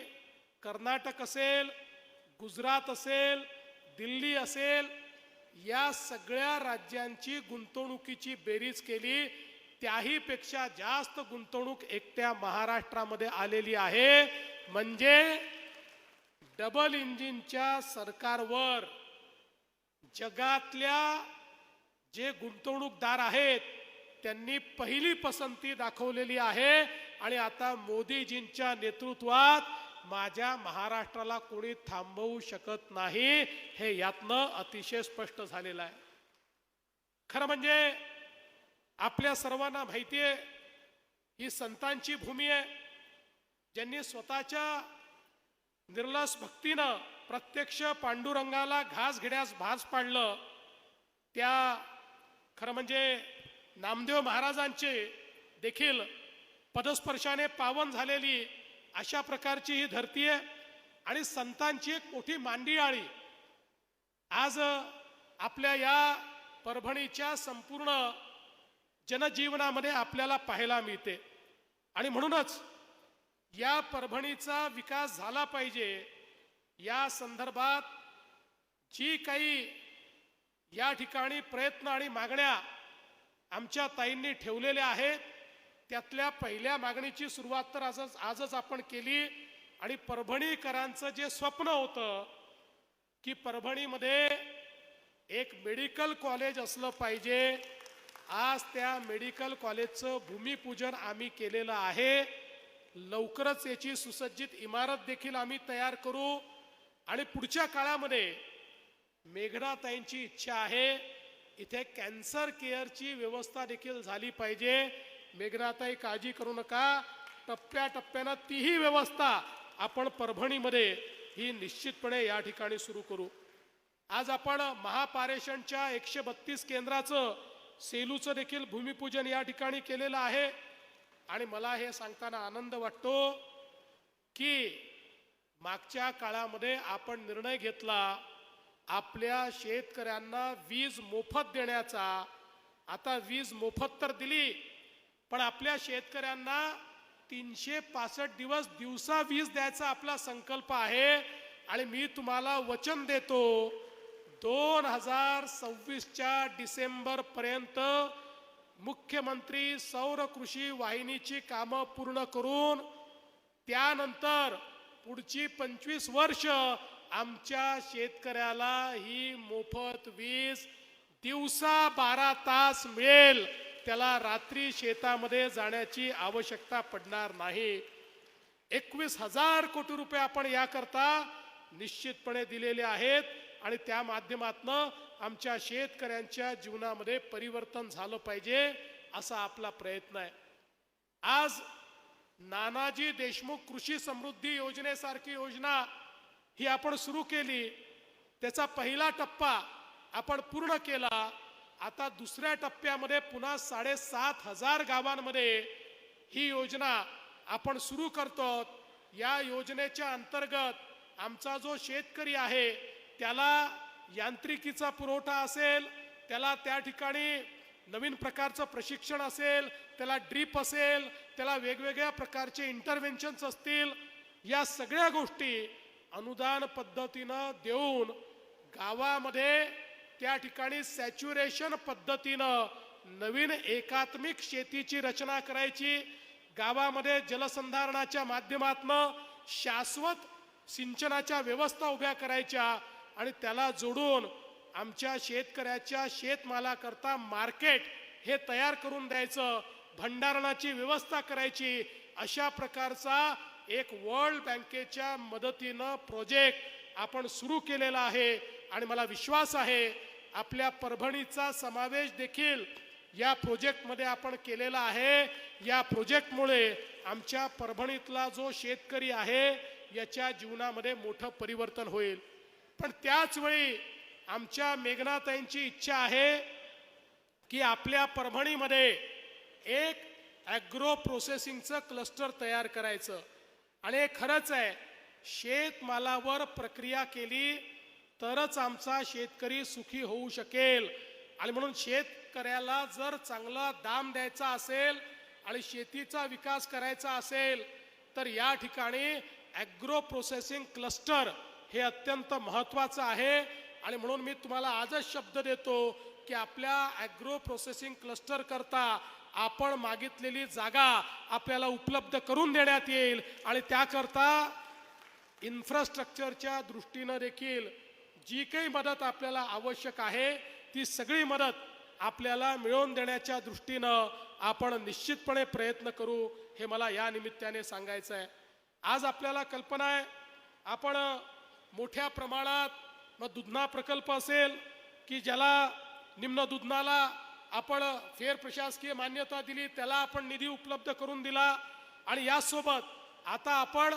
कर्नाटक असेल, गुजरात असेल, दिल्ली असेल, या सगळ्या राज्यांची गुंतवणुकीची बेरीज केली त्याही पेक्षा जास्त गुंतवणूक एकट्या महाराष्ट्रामध्ये आलेली आहे. म्हणजे डबल इंजिनच्या सरकारवर जगातल्या जे गुंतवणूकदार आहेत त्यांनी पहिली पसंती दाखवलेली आहे. आणि आता मोदीजींच्या नेतृत्वात माझ्या महाराष्ट्राला कोणी थांबवू शकत नाही, हे यातनं अतिशय स्पष्ट झालेलं आहे. खरं म्हणजे आपल्या सर्वांना माहिती आहे ही संतांची भूमी आहे, ज्यांनी स्वतःच्या निर्लस भक्तीनं प्रत्यक्ष पांडुरंगाला घास घेण्यास भास पाडलं. त्या खरं म्हणजे नामदेव महाराजांचे देखील पदस्पर्शाने पावन झालेली अशा प्रकारची ही धरती आहे. आणि संतांची एक मोठी मांदियाळी आज आपल्या या परभणीच्या संपूर्ण जनजीवनामध्ये आपल्याला पाहायला मिळते. आणि म्हणूनच या परभणीचा विकास झाला पाहिजे या संदर्भात जी काही या ठिकाणी प्रयत्न आणि मागण्या आमच्या ताईंनी ठेवलेल्या आहेत त्यातल्या पहिल्या मागणीची सुरुवात तर आजच आपण केली. आणि परभणीकरांचं जे स्वप्न होतं की परभणीमध्ये एक मेडिकल कॉलेज असलं पाहिजे, आज त्या मेडिकल कॉलेजचं भूमिपूजन आम्ही केलेलं आहे. लवकरच याची सुसज्जित इमारत देखील आम्ही तयार करू. आणि पुढच्या काळामध्ये मेघनाताईंची इच्छा आहे इथे कॅन्सर केअरची व्यवस्था देखील झाली पाहिजे. मेघनाताई काळजी करू नका, टप्प्याटप्प्यानं तीही व्यवस्था आपण परभणीमध्ये ही निश्चितपणे या ठिकाणी सुरू करू. आज आपण महापारेषणच्या 132 केंद्राचं सेलूचं देखील भूमिपूजन या ठिकाणी केलेलं आहे. आणि मला हे सांगताना आनंद वाटतो की मागच्या काळामध्ये आपण निर्णय घेतला आपल्या शेतकऱ्यांना वीज मोफत देण्याचा. आता वीज मोफत तर दिली, पण आपल्या शेतकऱ्यांना 365 दिवस दिवसा वीज द्यायचा आपला संकल्प आहे. आणि मी तुम्हाला वचन देतो 2026च्या डिसेंबर पर्यंत मुख्यमंत्री सौर कृषी वाहिनीची कामं पूर्ण करून त्यानंतर पुढची 25 वर्ष आमच्या शेतकऱ्याला ही मोफत वीज दिवसा 12 तास मिळेल. त्याला रात्री शेतामध्ये जाण्याची आवश्यकता पडणार नाही. 21,000 कोटी रुपये आपण याकरता निश्चितपणे दिलेले आहेत आणि त्या माध्यमातून आमच्या शेतकऱ्यांच्या जीवनामध्ये परिवर्तन झालं पाहिजे असा आपला प्रयत्न आहे. आज नानाजी देशमुख कृषी समृद्धी योजनेसारखी योजना ही आपण सुरू केली. त्याचा पहिला टप्पा आपण पूर्ण केला. आता दुसऱ्या टप्प्यामध्ये पुन्हा 7,500 गावांमध्ये ही योजना आपण सुरू करतो. या योजनेच्या अंतर्गत आमचा जो शेतकरी आहे त्याला यांत्रिकीचा पुरवठा असेल, त्याला त्या ठिकाणी नवीन प्रकारचं प्रशिक्षण असेल, त्याला ड्रीप असेल, त्याला वेगवेगळ्या प्रकारचे इंटरव्हेन्शन्स असतील, या सगळ्या गोष्टी अनुदान पद्धतीनं देऊन गावामध्ये त्या ठिकाणी सॅच्युरेशन पद्धतीनं नवीन एकात्मिक शेतीची रचना करायची. गावामध्ये जलसंधारणाच्या माध्यमातून शाश्वत सिंचनाच्या व्यवस्था उभ्या करायच्या आणि त्याला जोडून आमच्या शेतकऱ्याच्या शेतमालाकरता मार्केट हे तयार करून द्यायचं, भंडारणाची व्यवस्था करायची. अशा प्रकारचा एक वर्ल्ड बँकेच्या मदतीनं प्रोजेक्ट आपण सुरू केलेला आहे. आणि मला विश्वास आहे आपल्या परभणीचा समावेश देखील या प्रोजेक्टमध्ये आपण केलेला आहे. या प्रोजेक्टमुळे आमच्या परभणीतला जो शेतकरी आहे याच्या जीवनामध्ये मोठं परिवर्तन होईल. पण त्याच वेळी आमच्या मेघनाताईंची इच्छा आहे की आपल्या परभणीमध्ये एक ॲग्रो प्रोसेसिंगचं क्लस्टर तयार करायचं. आणि हे खरंच आहे, शेतमालावर प्रक्रिया केली तरच आमचा शेतकरी सुखी होऊ शकेल. आणि म्हणून शेतकऱ्याला जर चांगला दाम द्यायचा असेल आणि शेतीचा विकास करायचा असेल तर या ठिकाणी ॲग्रो प्रोसेसिंग क्लस्टर हे अत्यंत महत्त्वाचं आहे. आणि म्हणून मी तुम्हाला आजच शब्द देतो की आपल्या ॲग्रो प्रोसेसिंग क्लस्टर करता आपण मागितलेली जागा आपल्याला उपलब्ध करून देण्यात येईल. आणि त्याकरता इन्फ्रास्ट्रक्चरच्या दृष्टीनं देखील जी काही मदत आपल्याला आवश्यक आहे ती सगळी मदत आपल्याला मिळवून देण्याच्या दृष्टीनं आपण निश्चितपणे प्रयत्न करू, हे मला या निमित्ताने सांगायचं आहे. आज आपल्याला कल्पना आहे आपण मोठ्या प्रमाणात मग दुधना प्रकल्प असेल की ज्याला निम्न दुधनाला आपण फेर प्रशासकीय मान्यता दिली, त्याला आपण निधी उपलब्ध करून दिला. आणि यासोबत आता आपण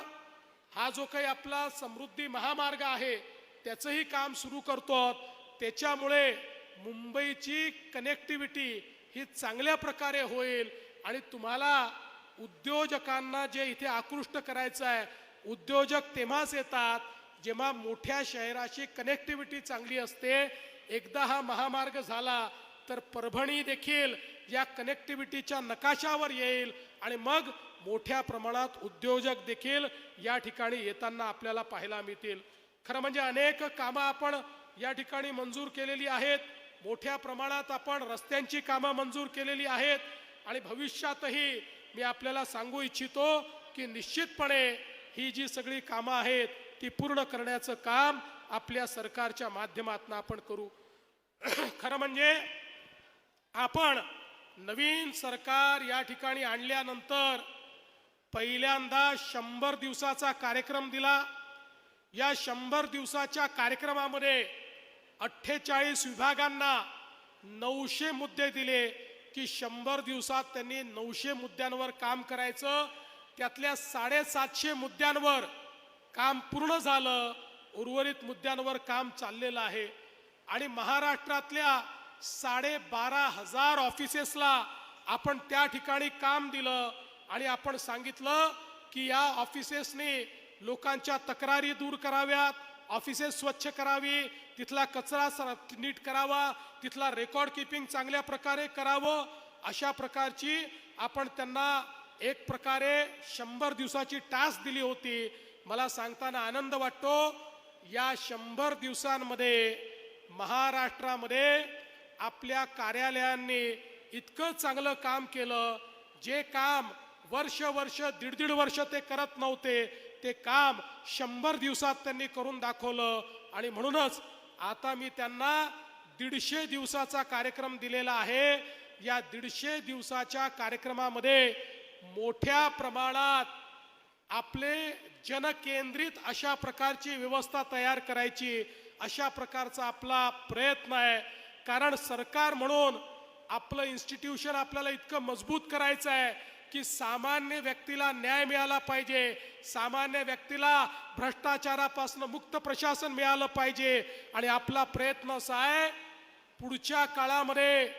हा जो काही आपला समृद्धी महामार्ग आहे त्याचंही काम सुरू करतो. त्याच्यामुळे मुंबईची कनेक्टिव्हिटी ही चांगल्या प्रकारे होईल. आणि तुम्हाला उद्योजकांना जे इथे आकृष्ट करायचं आहे, उद्योजक तेव्हाच येतात जेव्हा मोठ्या शहराची कनेक्टिव्हिटी चांगली असते. एकदा हा महामार्ग झाला तर परभणी देखील या कनेक्टिव्हिटीच्या नकाशावर येईल आणि मग मोठ्या प्रमाणात उद्योजक देखील या ठिकाणी येताना आपल्याला पाहायला मिळतील. खरं म्हणजे अनेक कामं आपण या ठिकाणी मंजूर केलेली आहेत. मोठ्या प्रमाणात आपण रस्त्यांची कामं मंजूर केलेली आहेत. आणि भविष्यातही मी आपल्याला सांगू इच्छितो की निश्चितपणे ही जी सगळी कामं आहेत ती पूर्ण करण्याचं काम आपल्या सरकारच्या माध्यमातून आपण करू. खरं म्हणजे आपण नवीन सरकार या ठिकाणी आणल्यानंतर पहिल्यांदा 100 दिवसाचा कार्यक्रम दिला. या 100 दिवसाच्या कार्यक्रमामध्ये 48 विभागांना 900 मुद्दे दिले की 100 दिवसात त्यांनी 900 मुद्द्यांवर काम करायचं. त्यातल्या 750 मुद्द्यांवर काम पूर्ण झालं, उर्वरित मुद्द्यांवर काम चाललेलं आहे. आणि महाराष्ट्रातल्या 12,500 ऑफिसेसला आपण त्या ठिकाणी काम दिलं. आणि आपण सांगितलं की या ऑफिसेसने लोकांच्या तक्रारी दूर कराव्यात, ऑफिसेस स्वच्छ करावी, तिथला कचरा नीट करावा, तिथला रेकॉर्ड किपिंग चांगल्या प्रकारे करावं, अशा प्रकारची आपण त्यांना एक प्रकारे 100 दिवसाची टास्क दिली होती. मला सांगताना आनंद वाटतो, या 100 दिवसांमध्ये महाराष्ट्रामध्ये आपल्या कार्यालयांनी इतकं चांगलं काम केलं, जे काम वर्ष दीड वर्ष ते करत नव्हते, ते काम 100 दिवसात त्यांनी करून दाखवलं. आणि म्हणूनच आता मी त्यांना 150 दिवसाचा कार्यक्रम दिलेला आहे. या 150 दिवसाच्या कार्यक्रमामध्ये मोठ्या प्रमाणात आपले जनकेंद्रित अशा प्रकारची व्यवस्था तयार करायची, अशा प्रकारचा आपला प्रयत्न आहे. कारण सरकार म्हणून आपलं इन्स्टिट्यूशन आपल्याला इतकं मजबूत करायचं आहे की सामान्य व्यक्तीला न्याय मिळाला पाहिजे, सामान्य व्यक्तीला भ्रष्टाचारापासून मुक्त प्रशासन मिळालं पाहिजे. आणि आपला प्रयत्न असा आहे, पुढच्या काळामध्ये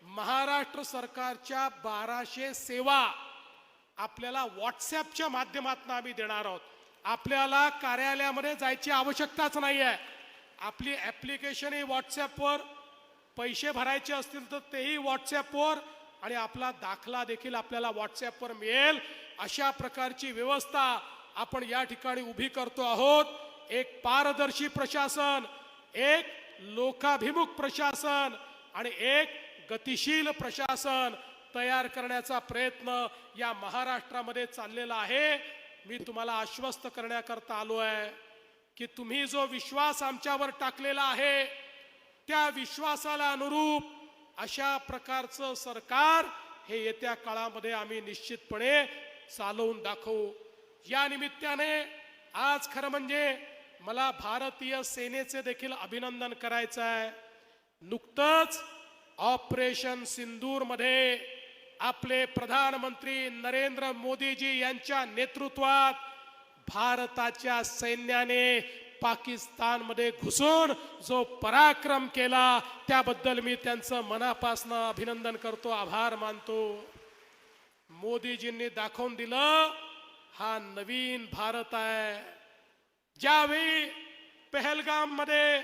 महाराष्ट्र सरकारच्या 1200 सेवा आपल्याला व्हॉट्सॲपच्या माध्यमातून आम्ही देणार आहोत. आपल्याला कार्यालयामध्ये जायची आवश्यकताच नाही आहे. आपली ॲप्लिकेशन ही व्हॉट्सॲपवर, पैसे भरायचे असतील तर तेही व्हॉट्सॲपवर, आणि आपला दाखला देखील आपल्याला व्हॉट्सॲपवर मिळेल. अशा प्रकारची व्यवस्था आपण या ठिकाणी उभी करतो आहोत. एक पारदर्शी प्रशासन, एक लोकाभिमुख प्रशासन आणि एक गतिशील प्रशासन तयार करण्याचा प्रयत्न या महाराष्ट्रामध्ये चाललेला आहे. मी तुम्हाला आश्वस्त करण्याकरता आलो आहे की तुम्ही जो विश्वास आमच्यावर टाकलेला आहे, त्या विश्वासाला अनुरूप अशा प्रकारचं सरकार हे येत्या काळामध्ये आम्ही निश्चितपणे चालवून दाखवू. या निमित्ताने आज खरं म्हणजे मला भारतीय सेनेचे देखील अभिनंदन करायचं आहे. नुकतंच ऑपरेशन सिंदूर मध्ये आपले प्रधानमंत्री नरेंद्र मोदीजी यांच्या नेतृत्वात भारताच्या सैन्याने पाकिस्तानमध्ये घुसून जो पराक्रम केला, त्याबद्दल मी त्यांचं मनापासून अभिनंदन करतो, आभार मानतो. मोदीजींनी दाखवून दिलं हा नवीन भारत आहे. ज्यावेळी पहलगाम मध्ये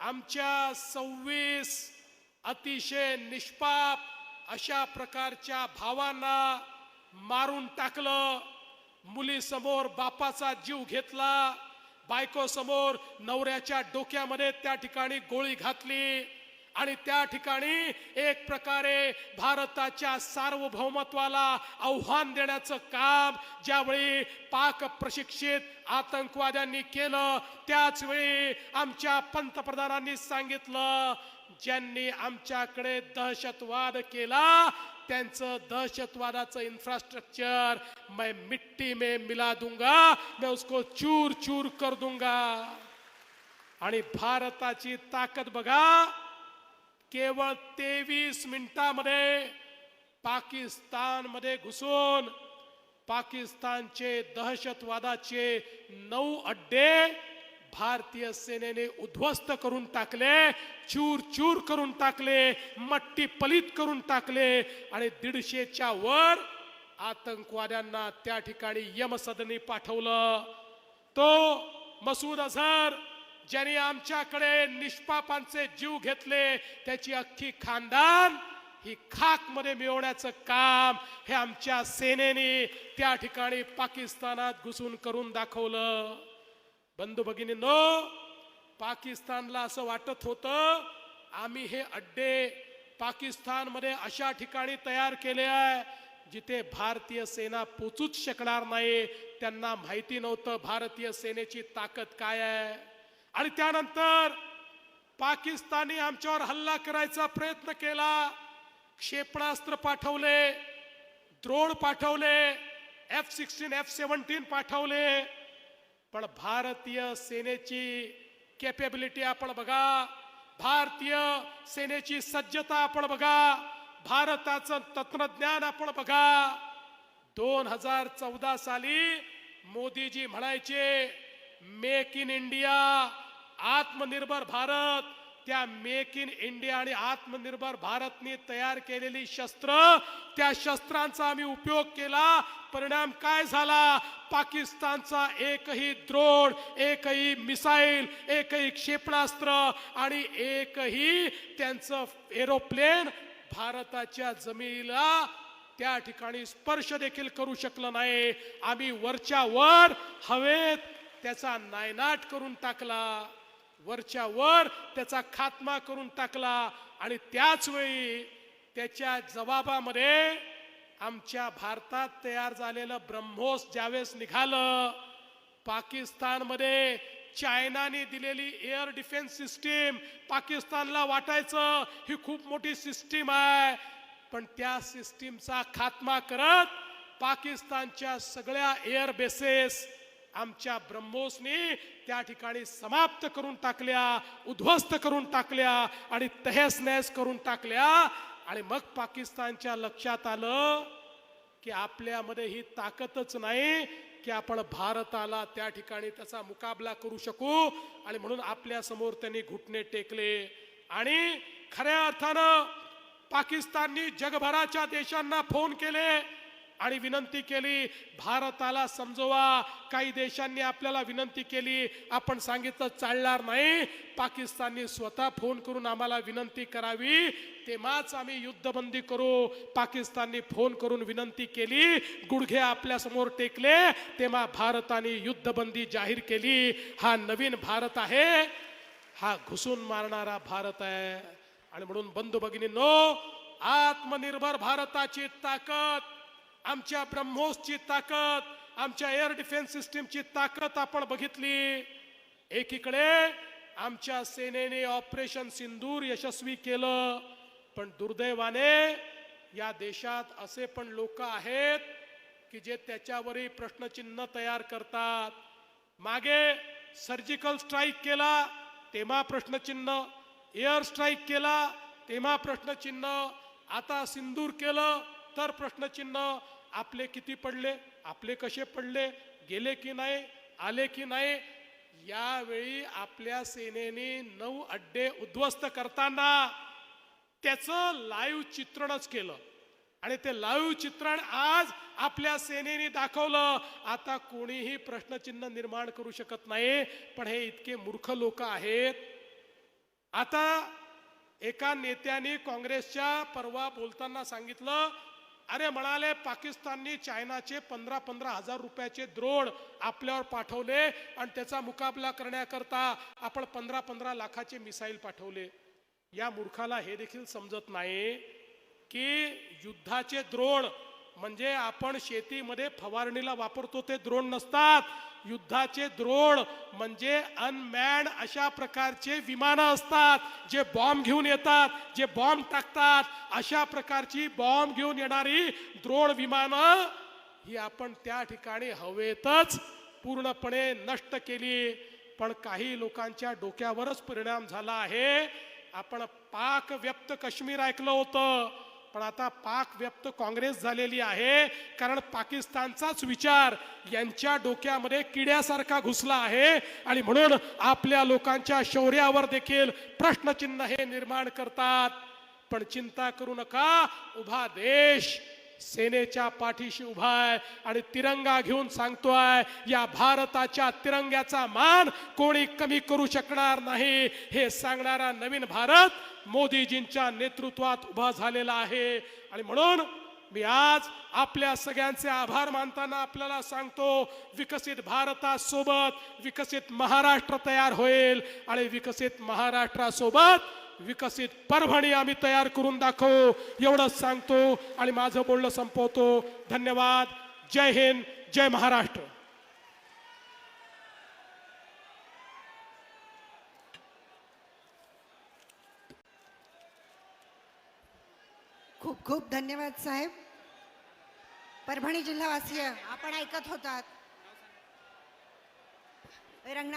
आमच्या 26 अतिशय निष्पाप अशा प्रकारच्या भावांना मारून टाकलं, मुलीसमोर बापाचा जीव घेतला, बायको समोर नवऱ्याच्या डोक्यामध्ये त्या ठिकाणी गोळी घातली, आणि त्या ठिकाणी एक प्रकारे भारताच्या सार्वभौमत्वाला आव्हान देण्याचं काम ज्यावेळी पाक प्रशिक्षित आतंकवाद्यांनी केलं, त्याच वेळी आमच्या पंतप्रधानांनी सांगितलं, ज्यांनी आमच्याकडे दहशतवाद केला त्यांचं दहशतवादाचं इन्फ्रास्ट्रक्चर मैं मिट्टी में मिला दूंगा, मैं उसको चूर चूर कर दूंगा. आणि भारताची ताकद बघा, केवळ 23 मिनिटांमध्ये पाकिस्तानमध्ये घुसून पाकिस्तानचे दहशतवादाचे 9 अड्डे भारतीय सेनेने उद्ध्वस्त करून टाकले, चूर चूर करून टाकले, मट्टी पलीत करून टाकले, आणि 150च्या वर आतंकवाद्यांना त्या ठिकाणी यमसदनी पाठवलं. तो मसूद अझहर ज्यांनी आमच्याकडे निष्पापांचे जीव घेतले, त्याची अख्खी खानदान ही खाक मध्ये मिळवण्याचं काम हे आमच्या सेनेने त्या ठिकाणी पाकिस्तानात घुसून करून दाखवलं. बंधू भगिनींनो, पाकिस्तानला असं वाटत होतं आम्ही हे अड्डे पाकिस्तानमध्ये अशा ठिकाणी तयार केले आहे जिथे भारतीय सेना पोचूच शकणार नाही. त्यांना माहिती नव्हतं भारतीय सेनेची ताकद काय आहे. आणि त्यानंतर पाकिस्तानी आमच्यावर हल्ला करायचा प्रयत्न केला, क्षेपणास्त्र पाठवले, ड्रोन पाठवले, F-16 F-17 पाठवले, पण भारतीय सेनेची कॅपेबिलिटी आपण बघा, भारतीय सेनेची सज्जता आपण बघा, भारताचं तंत्रज्ञान आपण बघा. 2014 साली मोदीजी म्हणायचे मेक इन इंडिया, आत्मनिर्भर भारत, त्या मेक इन इंडिया आणि आत्मनिर्भर भारतने तयार केलेली शस्त्र, त्या शस्त्रांचा आम्ही उपयोग केला. परिणाम काय झाला? पाकिस्तानचा एकही ड्रोन, एकही मिसाईल, एकही क्षेपणास्त्र आणि एकही त्यांचं एरोप्लेन भारताच्या जमिनीला त्या ठिकाणी स्पर्श देखील करू शकलं नाही. आम्ही वरच्या वर हवेत त्याचा नायनाट करून टाकला, वरच्या वर त्याचा खात्मा करून टाकला. आणि त्याच वेळी त्याच्या जबाबामध्ये आमच्या भारतात तयार झालेलं ब्रह्मोस ज्यावेळेस निघालं, पाकिस्तानमध्ये चायनाने दिलेली एअर डिफेन्स सिस्टीम, पाकिस्तानला वाटायचं ही खूप मोठी सिस्टीम आहे, पण त्या सिस्टीमचा खात्मा करत पाकिस्तानच्या सगळ्या एअर बेसेस आमच्या ब्रह्मोसनी त्या ठिकाणी समाप्त करून टाकल्या, उद्ध्वस्त करून टाकल्या आणि तहस नहस करून टाकल्या. आणि मग पाकिस्तानच्या लक्षात आलं की आपल्यामध्ये ही ताकदच नाही की आपण भारताला त्या ठिकाणी त्याचा मुकाबला करू शकू. आणि म्हणून आपल्या समोर त्यांनी घुटणे टेकले. आणि खऱ्या अर्थानं पाकिस्ताननी जगभराच्या देशांना फोन केले आणि विनंती केली, भारताला समजवा. काही देशांनी आपल्याला विनंती केली, आपण सांगितलं चालणार नाही. पाकिस्ताननी स्वतः फोन करून आम्हाला विनंती करावी, तेव्हाच आम्ही युद्धबंदी करू. पाकिस्ताननी फोन करून विनंती केली, गुडघे आपल्या समोर टेकले, तेव्हा भारताने युद्धबंदी जाहीर केली. हा नवीन भारत आहे, हा घुसून मारणारा भारत आहे. आणि म्हणून बंधू भगिनींनो, आत्मनिर्भर भारताची ताकद, आमच्या ब्रह्मोसची ताकद, आमच्या एअर डिफेन्स सिस्टीमची ताकद आपण बघितली. एकीकडे आमच्या सेनेने ऑपरेशन सिंदूर यशस्वी केलं, पण दुर्दैवाने या देशात असे पण लोक आहेत की जे त्याच्यावरही प्रश्नचिन्ह तयार करतात. मागे सर्जिकल स्ट्राईक केला तेव्हा प्रश्नचिन्ह, एअर स्ट्राईक केला तेव्हा प्रश्नचिन्ह, आता सिंदूर केलं तर प्रश्नचिन्ह. आपले किती पडले, आपले कसे पडले, गेले की नाही, आले की नाही. यावेळी आपल्या सेनेने 9 अड्डे उद्ध्वस्त करताना त्याचं लाईव्ह चित्रणच केलं आणि ते लाईव्ह चित्रण आज आपल्या सेनेने दाखवलं. आता कोणीही प्रश्नचिन्ह निर्माण करू शकत नाही, पण हे इतके मूर्ख लोक आहेत. आता एका नेत्याने काँग्रेसच्या परवा बोलताना सांगितलं, अरे म्हणाले पाकिस्तानने चायनाचे 15-15 हजार रुपयाचे ड्रोन आपल्यावर पाठवले आणि त्याचा मुकाबला करण्याकरता आपण 15-15 लाखाचे मिसाईल पाठवले. या मूर्खाला हे देखील समजत नाही की युद्धाचे ड्रोन म्हणजे आपण शेतीमध्ये फवारणीला वापरतो ते ड्रोन नसतात. युद्धाचे ड्रोन म्हणजे अनमॅन्ड अशा प्रकारचे विमानं असतात, जे बॉम्ब घेऊन येतात, जे बॉम्ब टाकतात. अशा प्रकारची बॉम्ब घेऊन येणारी ड्रोन विमानं ही आपण त्या ठिकाणी हवेतच पूर्णपणे नष्ट केली. पण काही लोकांच्या डोक्यावरच परिणाम झाला आहे. आपण पाक व्यक्त काश्मीर ऐकलं होतं, पण आता पाक व्यक्त काँग्रेस झालेली आहे, कारण पाकिस्तानचाच विचार यांच्या डोक्यामध्ये किड्यासारखा घुसला आहे. आणि म्हणून आपल्या लोकांच्या शौर्यावर देखील प्रश्नचिन्ह हे निर्माण करतात. पण चिंता करू नका, उभा देश सेनेच्या पाठीशी उभा आहे आणि तिरंगा घेऊन सांगतोय, या भारताच्या तिरंग्याचा मान कोणी कमी करू शकणार नाही. हे सांगणारा नवीन भारत मोदीजींच्या नेतृत्वात उभा झालेला आहे. आणि म्हणून मी आज आपल्या सगळ्यांचे आभार मानताना आपल्याला सांगतो, विकसित भारतासोबत विकसित महाराष्ट्र तयार होईल आणि विकसित महाराष्ट्रासोबत विकसित परभणी आम्ही तयार करून दाखवू, एवढंच सांगतो आणि माझं बोलणं संपवतो. धन्यवाद. जय हिंद, जय महाराष्ट्र. खूप खूप धन्यवाद साहेब. परभणी जिल्हावासीय आपण ऐकत होतात रंगना